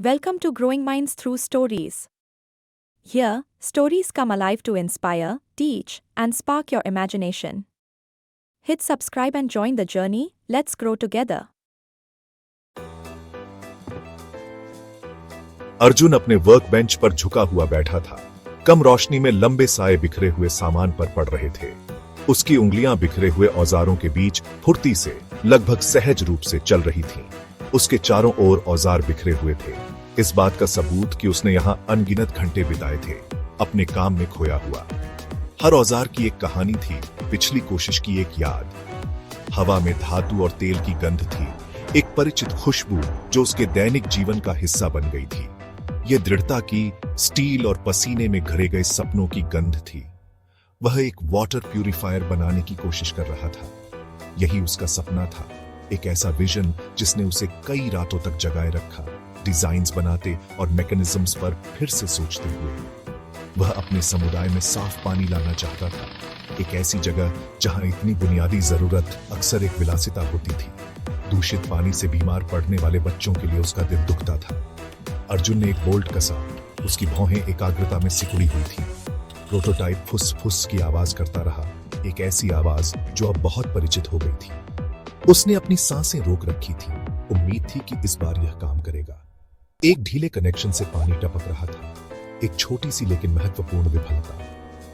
Welcome to Growing Minds Through Stories. Here, stories come alive to inspire, teach, and spark your imagination. Hit subscribe and join the journey. Let's grow together. Arjun अपने work bench पर झुका हुआ बैठा था। कम रोशनी में लंबे साए बिखरे हुए सामान पर पड़ रहे थे। उसकी उंगलियां बिखरे हुए औजारों के बीच फुर्ती से, लगभग सहज रूप से चल रही थीं। उसके चारों ओर औजार बिखरे हुए थे, इस बात का सबूत कि उसने यहां अनगिनत घंटे बिताए थे, अपने काम में खोया हुआ। हर औजार की एक कहानी थी, पिछली कोशिश की एक याद। हवा में धातु और तेल की गंध थी, एक परिचित खुशबू जो उसके दैनिक जीवन का हिस्सा बन गई थी। यह दृढ़ता की, स्टील और पसीने में घरे गए सपनों की गंध थी। वह एक वाटर प्यूरिफायर बनाने की कोशिश कर रहा था। यही उसका सपना था, एक ऐसा विजन जिसने उसे कई रातों तक जगाए रखा, डिजाइन्स बनाते और मैकेनिज्म्स पर फिर से सोचते हुए। वह अपने समुदाय में साफ पानी लाना चाहता था, एक ऐसी जगह जहां इतनी बुनियादी जरूरत अक्सर एक विलासिता होती थी। दूषित पानी से बीमार पड़ने वाले बच्चों के लिए उसका दिल दुखता था। अर्जुन ने एक बोल्ट कसा, उसकी भौहें एकाग्रता में सिकुड़ी हुई थी। प्रोटोटाइप फुस फुस की आवाज करता रहा, एक ऐसी आवाज जो अब बहुत परिचित हो गई थी। उसने अपनी सांसें रोक रखी थी, उम्मीद थी कि इस बार यह काम करेगा। एक ढीले कनेक्शन से पानी टपक रहा था, एक छोटी सी लेकिन महत्वपूर्ण विफलता।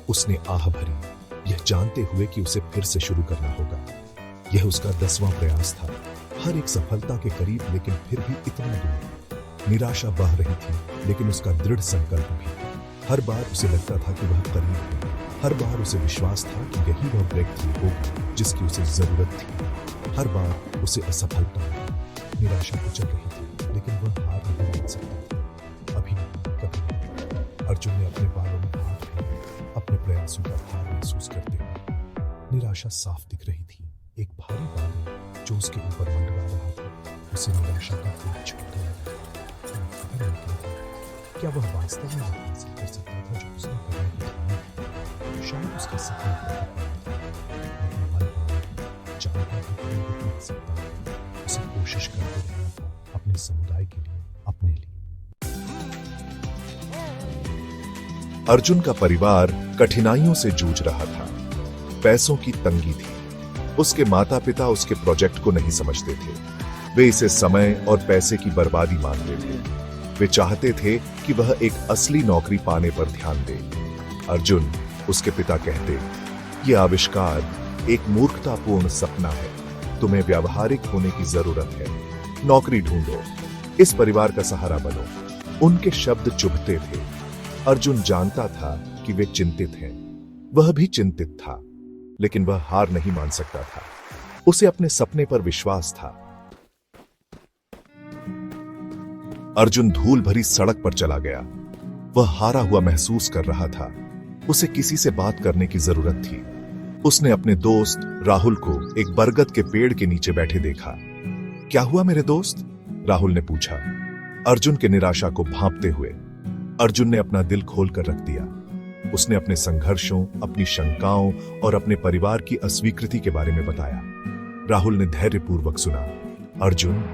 उसने आह भरी, यह जानते हुए कि उसे फिर से शुरू करना होगा। यह उसका 10वां प्रयास था, हर एक सफलता के करीब, लेकिन फिर भी इतना दूर। निराशा बह रही थी, लेकिन उसका दृढ़ संकल्प भी। हर बार उसे लगता था कि वह करीब है, हर बार उसे विश्वास था कि यही वह ब्रेक थ्रू होगी जिसकी उसे जरूरत थी। हर बार उसे असफलता, निराशा कुचल रही थी, लेकिन वह हार नहीं मान सकता। अभी नहीं, कभी नहीं। अर्जुन ने अपने बालों में हाथ फेरे, अपने प्रयासों का भार महसूस करते हुए। निराशा साफ दिख रही थी, एक भारी बादल जो उसके ऊपर मंडरा रहा था। उसे निराशा का कोई झटका लगा। फिर निकला था, क्या वह वास्तव में हासिल कर सकता था जो उसने करने की ठानी थी? शायद उसका सपना पूरा होना था, लेकिन मन जानता था कि वह रुक नहीं सकता। उसे कोशिश करते रहना था, अपने समुदाय के लिए, अपने लिए। अर्जुन का परिवार कठिनाइयों से जूझ रहा था। पैसों की तंगी थी। उसके माता पिता उसके प्रोजेक्ट को नहीं समझते थे। वे इसे समय और पैसे की बर्बादी मानते थे। वे चाहते थे कि वह एक असली नौकरी पाने पर ध्यान दे। अर्जुन, उसके पिता कहते, यह आविष्कार एक मूर्खतापूर्ण सपना है। तुम्हें व्यावहारिक होने की जरूरत है। नौकरी ढूंढो, इस परिवार का सहारा बनो। उनके शब्द चुभते थे। अर्जुन जानता था कि वे चिंतित हैं। वह भी चिंतित था, लेकिन वह हार नहीं मान सकता था। उसे अपने सपने पर विश्वास था। अर्जुन धूल भरी सड़क पर चला गया। वह हारा हुआ महसूस कर रहा था। उसे किसी से बात करने की जरूरत थी। उसने अपने दोस्त राहुल को एक बरगद के पेड़ के नीचे बैठे देखा। क्या हुआ मेरे दोस्त? राहुल ने पूछा, अर्जुन के निराशा को भांपते हुए। अर्जुन ने अपना दिल खोलकर रख दिया। उसने अपने संघर्षों, अपनी शंकाओं और अपने परिवार की अस्वीकृति के बारे में बताया। राहुल ने धैर्यपूर्वक सुना। अर्जुन,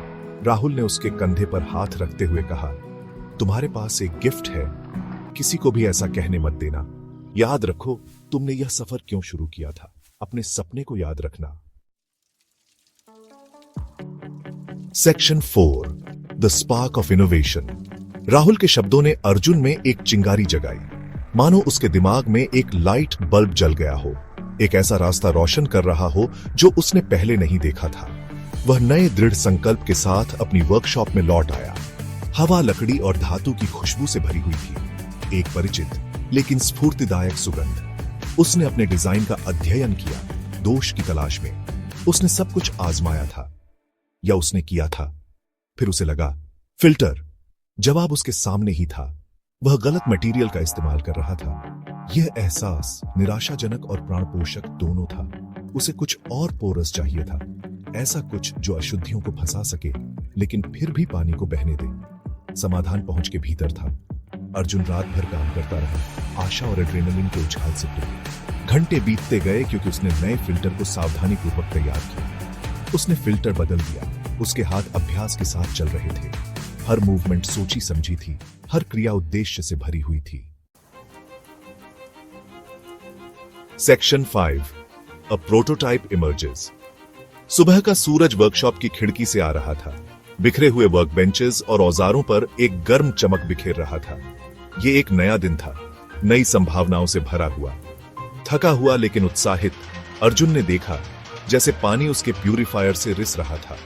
राहुल ने उसके कंधे पर हाथ रखते हुए कहा, तुम्हारे पास एक गिफ्ट है। किसी को भी ऐसा कहने मत देना। याद रखो, तुमने यह सफर क्यों शुरू किया था। अपने सपने को याद रखना। Section 4, the spark of innovation. Rahul के शब्दों ने अर्जुन में एक चिंगारी जगाई, मानो उसके दिमाग में एक लाइट बल्ब जल गया हो, एक ऐसा रास्ता रोशन कर रहा हो जो उसने पहले नहीं देखा था। वह नए दृढ़ संकल्प के साथ अपनी वर्कशॉप में लौट आया। हवा लकड़ी और धातु की खुशबू से भरी हुई थी, एक परिचित लेकिन स्फूर्तिदायक सुगंध। उसने अपने डिजाइन का अध्ययन किया, दोष की तलाश में। उसने सब कुछ आजमाया था, या उसने किया था। फिर उसे लगा, फिल्टर। जवाब उसके सामने ही था। वह गलत मटेरियल का इस्तेमाल कर रहा था। यह एहसास निराशाजनक और प्राणपोषक दोनों था। उसे कुछ और पोरस चाहिए था, ऐसा कुछ जो अशुद्धियों को फंसा सके लेकिन फिर भी पानी को बहने दे। समाधान पहुंच के भीतर था। अर्जुन रात भर काम करता रहा, आशा और एड्रेनलिन के उछाल से भरे। घंटे बीतते गए क्योंकि उसने नए फिल्टर को सावधानीपूर्वक तैयार किया। उसने फिल्टर बदल दिया, उसके हाथ अभ्यास के साथ चल रहे थे। हर मूवमेंट सोची समझी थी, हर क्रिया उद्देश्य से भरी हुई थी। सेक्शन 5 अ प्रोटोटाइप इमर्जेस। सुबह का सूरज वर्कशॉप की खिड़की से आ रहा था। बिखरे हुए वर्क बेंचेस और औजारों पर एक गर्म चमक बिखेर रहा था। ये एक नया दिन था, नई संभावनाओं से भरा हुआ। थका हुआ लेकिन उत्साहित अर्जुन ने देखा जैसे पानी उसके प्यूरिफायर से रिस रहा था।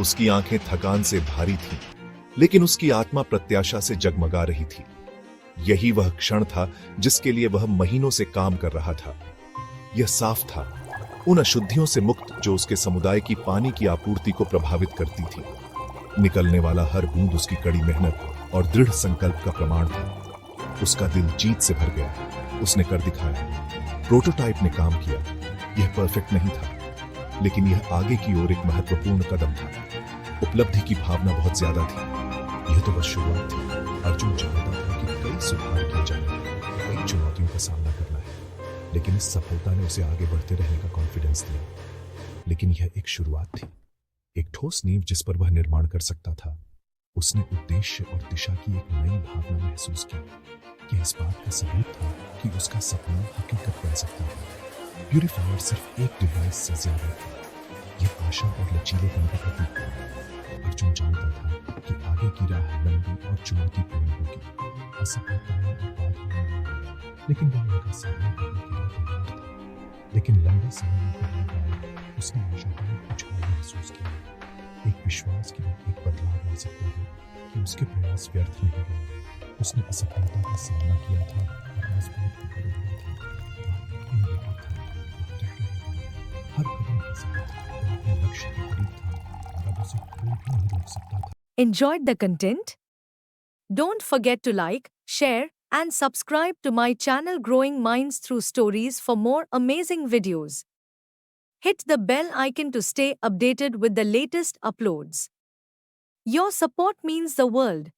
उसकी आंखें थकान से भारी थीं, लेकिन उसकी आत्मा प्रत्याशा से जगमगा रही थी। यही वह क्षण था जिसके लिए वह महीनों से काम कर रहा था। यह साफ था, उन अशुद्धियों से मुक्त जो उसके समुदाय की पानी की आपूर्ति को प्रभावित करती थी। निकलने वाला हर बूंद उसकी कड़ी मेहनत और दृढ़ संकल्प का प्रमाण था। उसका दिल जीत से भर गया। उसने कर दिखाया। प्रोटोटाइप ने काम किया। यह परफेक्ट नहीं था, लेकिन यह आगे की ओर एक महत्वपूर्ण कदम था। उपलब्धि की भावना बहुत ज्यादा थी। यह तो बस शुरुआत थी। अर्जुन जानता था कि कई सुधार किए जाएंगे, कई चुनौतियों का सामना करना है, लेकिन इस सफलता ने उसे आगे बढ़ते रहने का कॉन्फिडेंस दिया। लेकिन यह एक शुरुआत थी, एक ठोस नींव जिस पर वह निर्माण कर सकता था। उसने उद्देश्य और दिशा की एक नई भावना महसूस की। यह इस बात का सबूत था कि उसका सपना हकीकत बन सकता था। प्यूरिफायर सिर्फ एक डिवाइस से ज्यादा था। यह आशा और लचीलेपन का प्रतीक था। अर्जुन जानता था कि आगे की राह लंबी और चुनौतीपूर्ण होगी, असफलताएं और बाधाएं होंगी, लेकिन वह उनका सामना करने के लिए तैयार था। लेकिन लंबे समय में करने बाद उसने आशा का कुछ और महसूस किया, एक विश्वास कि वह एक बदलाव ला सकता है, कि उसके प्रयास व्यर्थ नहीं गए। उसने असफलता का सामना किया था और मजबूत होकर उभरा था। वह एक इनोवेटर था, वह डर रहेगा। हर कदम के साथ वह अपने लक्ष्य के करीब था और अब उसे कोई भी नहीं रोक सकता था। Enjoyed the content? Don't forget to like, share, and subscribe to my channel Growing Minds Through Stories for more amazing videos. Hit the bell icon to stay updated with the latest uploads. Your support means the world.